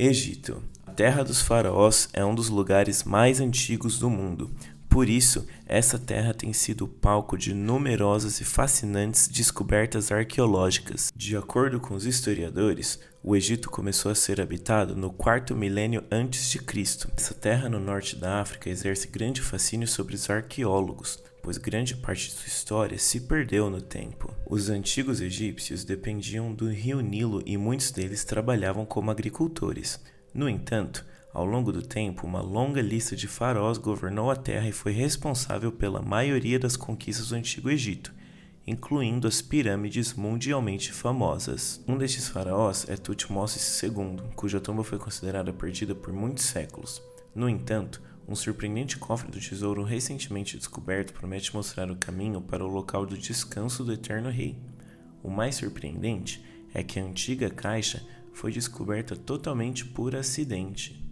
Egito. A terra dos faraós é um dos lugares mais antigos do mundo. Por isso, essa terra tem sido palco de numerosas e fascinantes descobertas arqueológicas. De acordo com os historiadores, o Egito começou a ser habitado no quarto milênio antes de Cristo. Essa terra no norte da África exerce grande fascínio sobre os arqueólogos, pois grande parte de sua história se perdeu no tempo. Os antigos egípcios dependiam do rio Nilo e muitos deles trabalhavam como agricultores. No entanto, ao longo do tempo, uma longa lista de faraós governou a terra e foi responsável pela maioria das conquistas do Antigo Egito, incluindo as pirâmides mundialmente famosas. Um destes faraós é Tutmose II, cuja tumba foi considerada perdida por muitos séculos. No entanto, um surpreendente cofre do tesouro recentemente descoberto promete mostrar o caminho para o local do descanso do Eterno Rei. O mais surpreendente é que a antiga caixa foi descoberta totalmente por acidente.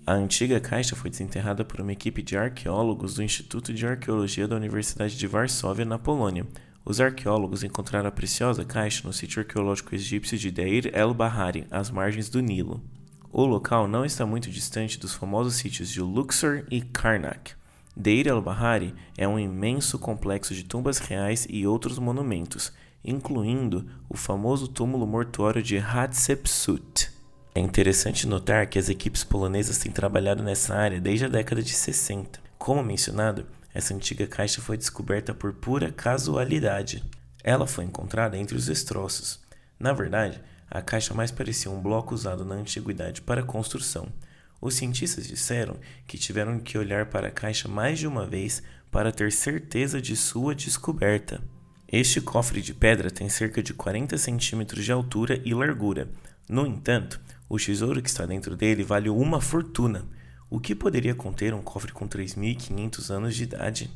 A antiga caixa foi desenterrada por uma equipe de arqueólogos do Instituto de Arqueologia da Universidade de Varsóvia, na Polônia. Os arqueólogos encontraram a preciosa caixa no sítio arqueológico egípcio de Deir el-Bahari, às margens do Nilo. O local não está muito distante dos famosos sítios de Luxor e Karnak. Deir el-Bahari é um imenso complexo de tumbas reais e outros monumentos, incluindo o famoso túmulo mortuário de Hatshepsut. É interessante notar que as equipes polonesas têm trabalhado nessa área desde a década de 60. Como mencionado, essa antiga caixa foi descoberta por pura casualidade. Ela foi encontrada entre os destroços. Na verdade, a caixa mais parecia um bloco usado na antiguidade para construção. Os cientistas disseram que tiveram que olhar para a caixa mais de uma vez para ter certeza de sua descoberta. Este cofre de pedra tem cerca de 40 centímetros de altura e largura. No entanto, o tesouro que está dentro dele vale uma fortuna. O que poderia conter um cofre com 3.500 anos de idade?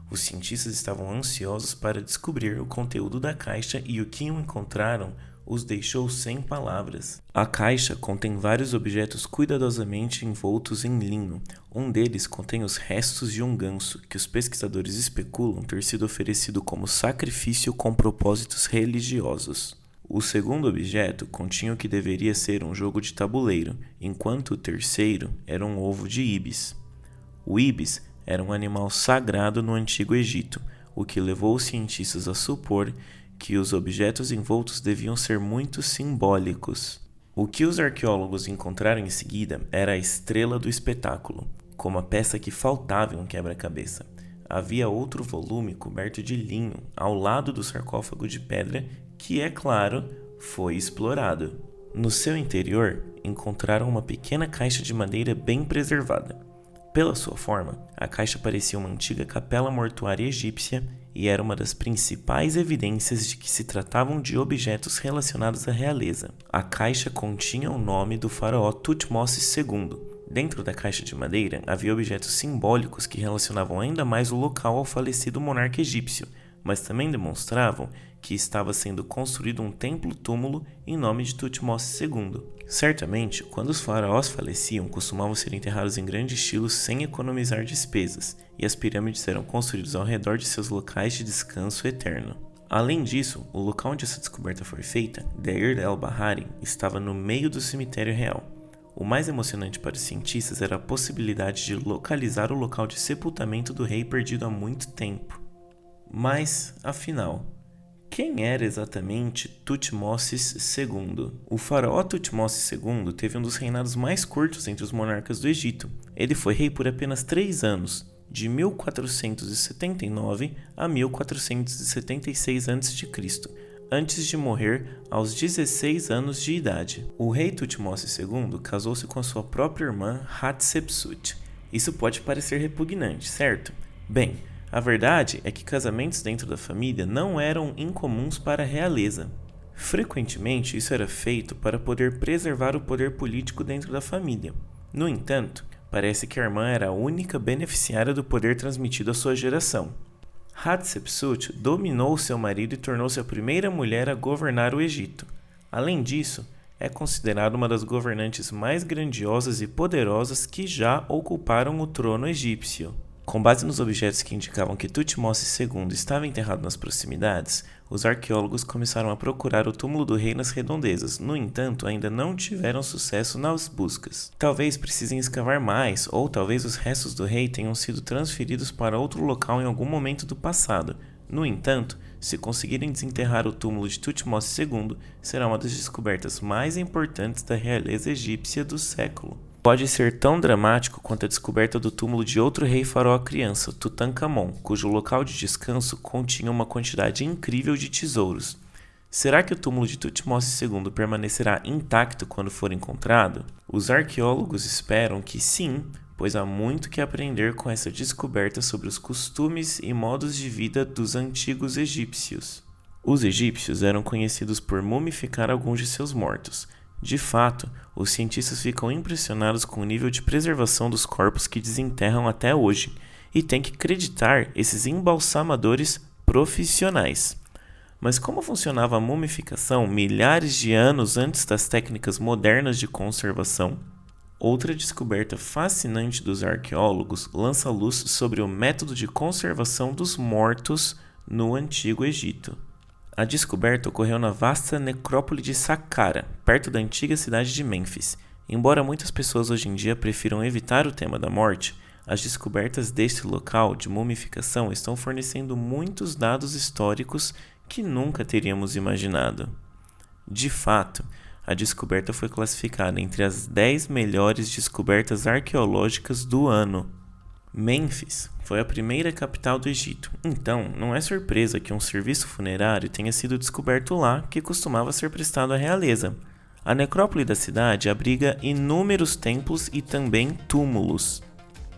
Os cientistas estavam ansiosos para descobrir o conteúdo da caixa e o que encontraram os deixou sem palavras. A caixa contém vários objetos cuidadosamente envoltos em linho. Um deles contém os restos de um ganso, que os pesquisadores especulam ter sido oferecido como sacrifício com propósitos religiosos. O segundo objeto continha o que deveria ser um jogo de tabuleiro, enquanto o terceiro era um ovo de íbis. O íbis era um animal sagrado no Antigo Egito, o que levou os cientistas a supor que os objetos envoltos deviam ser muito simbólicos. O que os arqueólogos encontraram em seguida era a estrela do espetáculo, como a peça que faltava em um quebra-cabeça. Havia outro volume coberto de linho ao lado do sarcófago de pedra que, é claro, foi explorado. No seu interior, encontraram uma pequena caixa de madeira bem preservada. Pela sua forma, a caixa parecia uma antiga capela mortuária egípcia e era uma das principais evidências de que se tratavam de objetos relacionados à realeza. A caixa continha o nome do faraó Tutmose II. Dentro da caixa de madeira havia objetos simbólicos que relacionavam ainda mais o local ao falecido monarca egípcio, mas também demonstravam que estava sendo construído um templo-túmulo em nome de Tutmose II. Certamente, quando os faraós faleciam, costumavam ser enterrados em grande estilo sem economizar despesas, e as pirâmides eram construídas ao redor de seus locais de descanso eterno. Além disso, o local onde essa descoberta foi feita, Deir el-Bahari, estava no meio do cemitério real. O mais emocionante para os cientistas era a possibilidade de localizar o local de sepultamento do rei perdido há muito tempo. Mas, afinal, quem era exatamente Tutmosis II? O faraó Tutmosis II teve um dos reinados mais curtos entre os monarcas do Egito. Ele foi rei por apenas 3 anos, de 1479 a 1476 a.C., antes de morrer aos 16 anos de idade. O rei Tutmosis II casou-se com a sua própria irmã Hatshepsut. Isso pode parecer repugnante, certo? Bem, a verdade é que casamentos dentro da família não eram incomuns para a realeza. Frequentemente, isso era feito para poder preservar o poder político dentro da família. No entanto, parece que a irmã era a única beneficiária do poder transmitido à sua geração. Hatshepsut dominou seu marido e tornou-se a primeira mulher a governar o Egito. Além disso, é considerada uma das governantes mais grandiosas e poderosas que já ocuparam o trono egípcio. Com base nos objetos que indicavam que Tutmosis II estava enterrado nas proximidades, os arqueólogos começaram a procurar o túmulo do rei nas redondezas. No entanto, ainda não tiveram sucesso nas buscas. Talvez precisem escavar mais, ou talvez os restos do rei tenham sido transferidos para outro local em algum momento do passado. No entanto, se conseguirem desenterrar o túmulo de Tutmosis II, será uma das descobertas mais importantes da realeza egípcia do século. Pode ser tão dramático quanto a descoberta do túmulo de outro rei faraó criança, Tutankhamon, cujo local de descanso continha uma quantidade incrível de tesouros. Será que o túmulo de Tutmosis II permanecerá intacto quando for encontrado? Os arqueólogos esperam que sim, pois há muito que aprender com essa descoberta sobre os costumes e modos de vida dos antigos egípcios. Os egípcios eram conhecidos por mumificar alguns de seus mortos. De fato, os cientistas ficam impressionados com o nível de preservação dos corpos que desenterram até hoje, e têm que acreditar esses embalsamadores profissionais. Mas como funcionava a mumificação milhares de anos antes das técnicas modernas de conservação? Outra descoberta fascinante dos arqueólogos lança luz sobre o método de conservação dos mortos no Antigo Egito. A descoberta ocorreu na vasta necrópole de Saqqara, perto da antiga cidade de Mênfis. Embora muitas pessoas hoje em dia prefiram evitar o tema da morte, as descobertas deste local de mumificação estão fornecendo muitos dados históricos que nunca teríamos imaginado. De fato, a descoberta foi classificada entre as 10 melhores descobertas arqueológicas do ano. Mênfis foi a primeira capital do Egito, então não é surpresa que um serviço funerário tenha sido descoberto lá que costumava ser prestado à realeza. A necrópole da cidade abriga inúmeros templos e também túmulos.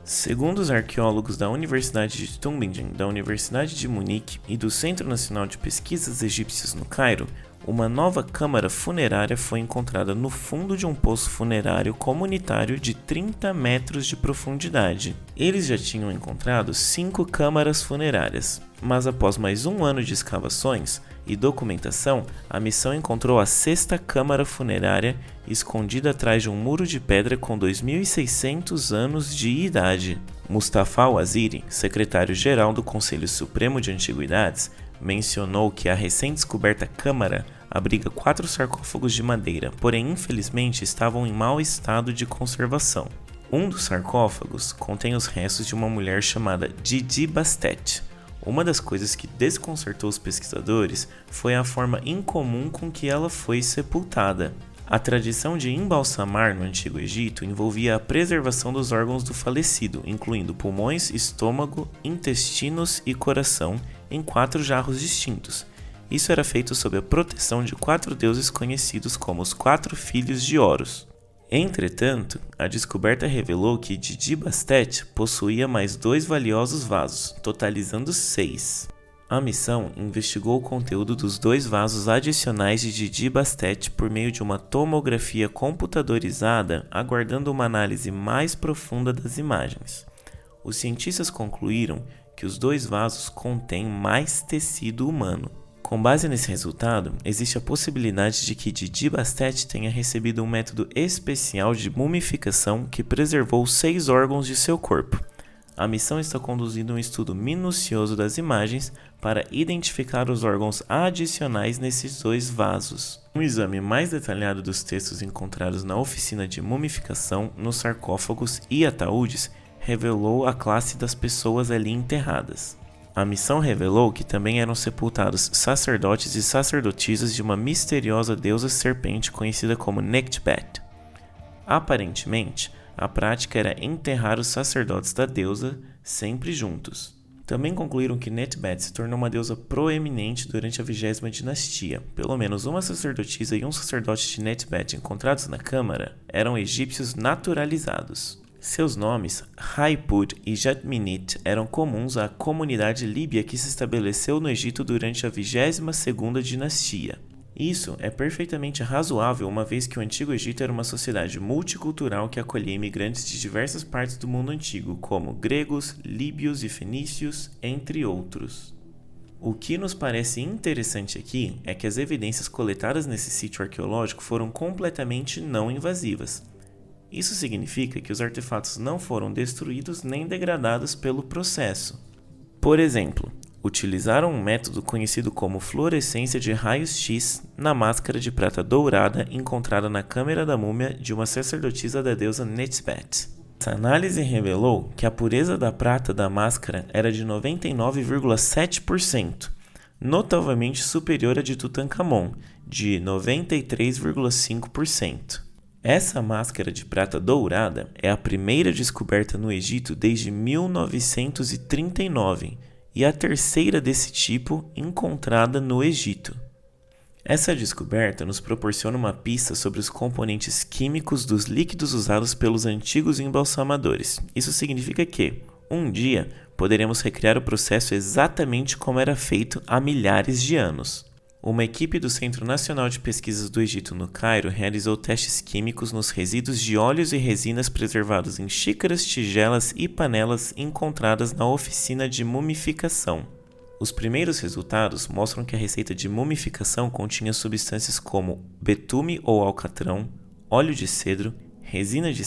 Segundo os arqueólogos da Universidade de Tübingen, da Universidade de Munique e do Centro Nacional de Pesquisas Egípcias no Cairo, uma nova câmara funerária foi encontrada no fundo de um poço funerário comunitário de 30 metros de profundidade. Eles já tinham encontrado 5 câmaras funerárias, mas após mais um ano de escavações e documentação, a missão encontrou a 6ª câmara funerária escondida atrás de um muro de pedra com 2.600 anos de idade. Mustafa al-Waziri, secretário-geral do Conselho Supremo de Antiguidades, mencionou que a recém-descoberta câmara abriga 4 sarcófagos de madeira, porém infelizmente estavam em mau estado de conservação. Um dos sarcófagos contém os restos de uma mulher chamada Didi Bastet. Uma das coisas que desconcertou os pesquisadores foi a forma incomum com que ela foi sepultada. A tradição de embalsamar no Antigo Egito envolvia a preservação dos órgãos do falecido, incluindo pulmões, estômago, intestinos e coração, em 4 jarros distintos. Isso era feito sob a proteção de 4 deuses conhecidos como os 4 filhos de Horus. Entretanto, a descoberta revelou que Didi Bastet possuía mais 2 valiosos vasos, totalizando 6. A missão investigou o conteúdo dos 2 vasos adicionais de Didi Bastet por meio de uma tomografia computadorizada, aguardando uma análise mais profunda das imagens. Os cientistas concluíram que os 2 vasos contêm mais tecido humano. Com base nesse resultado, existe a possibilidade de que Didi Bastet tenha recebido um método especial de mumificação que preservou 6 órgãos de seu corpo. A missão está conduzindo um estudo minucioso das imagens para identificar os órgãos adicionais nesses 2 vasos. Um exame mais detalhado dos textos encontrados na oficina de mumificação, nos sarcófagos e ataúdes revelou a classe das pessoas ali enterradas. A missão revelou que também eram sepultados sacerdotes e sacerdotisas de uma misteriosa deusa serpente conhecida como Nekhbet. Aparentemente, a prática era enterrar os sacerdotes da deusa sempre juntos. Também concluíram que Nekhbet se tornou uma deusa proeminente durante a 20ª dinastia. Pelo menos uma sacerdotisa e um sacerdote de Nekhbet encontrados na câmara eram egípcios naturalizados. Seus nomes, Haipur e Jatminit, eram comuns à comunidade líbia que se estabeleceu no Egito durante a 22ª dinastia. Isso é perfeitamente razoável, uma vez que o Antigo Egito era uma sociedade multicultural que acolhia imigrantes de diversas partes do mundo antigo, como gregos, líbios e fenícios, entre outros. O que nos parece interessante aqui é que as evidências coletadas nesse sítio arqueológico foram completamente não invasivas. Isso significa que os artefatos não foram destruídos nem degradados pelo processo. Por exemplo, utilizaram um método conhecido como fluorescência de raios-x na máscara de prata dourada encontrada na câmara da múmia de uma sacerdotisa da deusa Netzbet. Essa análise revelou que a pureza da prata da máscara era de 99,7%, notavelmente superior à de Tutankhamon, de 93,5%. Essa máscara de prata dourada é a primeira descoberta no Egito desde 1939 e a terceira desse tipo encontrada no Egito. Essa descoberta nos proporciona uma pista sobre os componentes químicos dos líquidos usados pelos antigos embalsamadores. Isso significa que, um dia, poderemos recriar o processo exatamente como era feito há milhares de anos. Uma equipe do Centro Nacional de Pesquisas do Egito no Cairo realizou testes químicos nos resíduos de óleos e resinas preservados em xícaras, tigelas e panelas encontradas na oficina de mumificação. Os primeiros resultados mostram que a receita de mumificação continha substâncias como betume ou alcatrão, óleo de cedro, resina de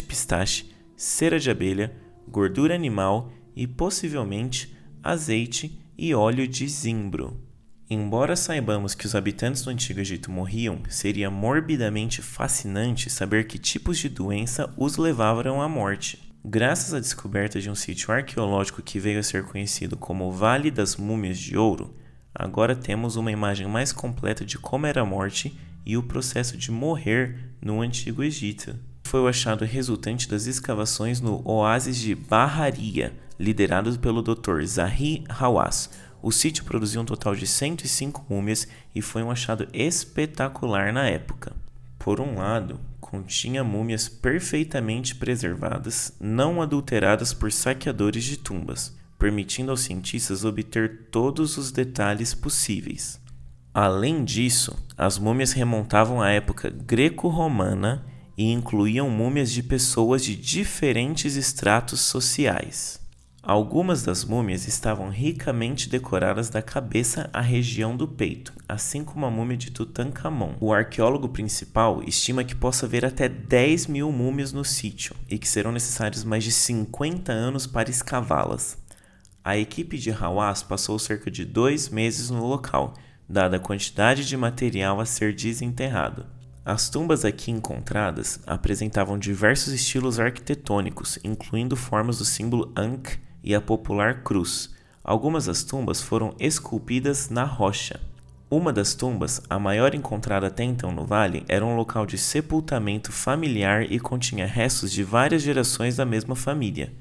pistache, cera de abelha, gordura animal e, possivelmente, azeite e óleo de zimbro. Embora saibamos que os habitantes do Antigo Egito morriam, seria morbidamente fascinante saber que tipos de doença os levaram à morte. Graças à descoberta de um sítio arqueológico que veio a ser conhecido como Vale das Múmias de Ouro, agora temos uma imagem mais completa de como era a morte e o processo de morrer no Antigo Egito. Foi o achado resultante das escavações no oásis de Bahariya, liderado pelo Dr. Zahi Hawass. O sítio produziu um total de 105 múmias e foi um achado espetacular na época. Por um lado, continha múmias perfeitamente preservadas, não adulteradas por saqueadores de tumbas, permitindo aos cientistas obter todos os detalhes possíveis. Além disso, as múmias remontavam à época greco-romana e incluíam múmias de pessoas de diferentes estratos sociais. Algumas das múmias estavam ricamente decoradas da cabeça à região do peito, assim como a múmia de Tutankhamon. O arqueólogo principal estima que possa haver até 10 mil múmias no sítio e que serão necessários mais de 50 anos para escavá-las. A equipe de Hawass passou cerca de 2 meses no local, dada a quantidade de material a ser desenterrado. As tumbas aqui encontradas apresentavam diversos estilos arquitetônicos, incluindo formas do símbolo Ankh e a popular cruz. Algumas das tumbas foram esculpidas na rocha. Uma das tumbas, a maior encontrada até então no vale, era um local de sepultamento familiar e continha restos de várias gerações da mesma família.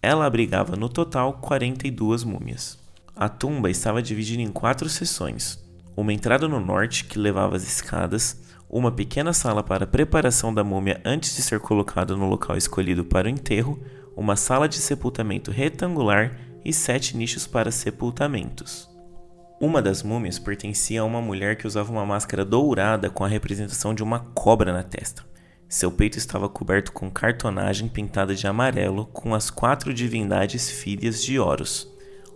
Ela abrigava no total 42 múmias. A tumba estava dividida em 4 seções: uma entrada no norte que levava às escadas, uma pequena sala para a preparação da múmia antes de ser colocada no local escolhido para o enterro, uma sala de sepultamento retangular e 7 nichos para sepultamentos. Uma das múmias pertencia a uma mulher que usava uma máscara dourada com a representação de uma cobra na testa. Seu peito estava coberto com cartonagem pintada de amarelo com as 4 divindades filhas de Horus.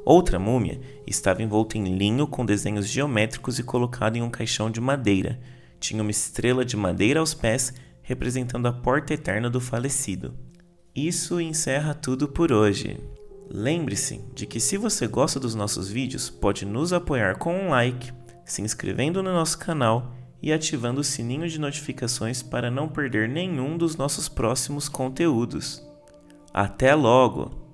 Outra múmia estava envolta em linho com desenhos geométricos e colocada em um caixão de madeira. Tinha uma estrela de madeira aos pés, representando a porta eterna do falecido. Isso encerra tudo por hoje. Lembre-se de que se você gosta dos nossos vídeos, pode nos apoiar com um like, se inscrevendo no nosso canal e ativando o sininho de notificações para não perder nenhum dos nossos próximos conteúdos. Até logo!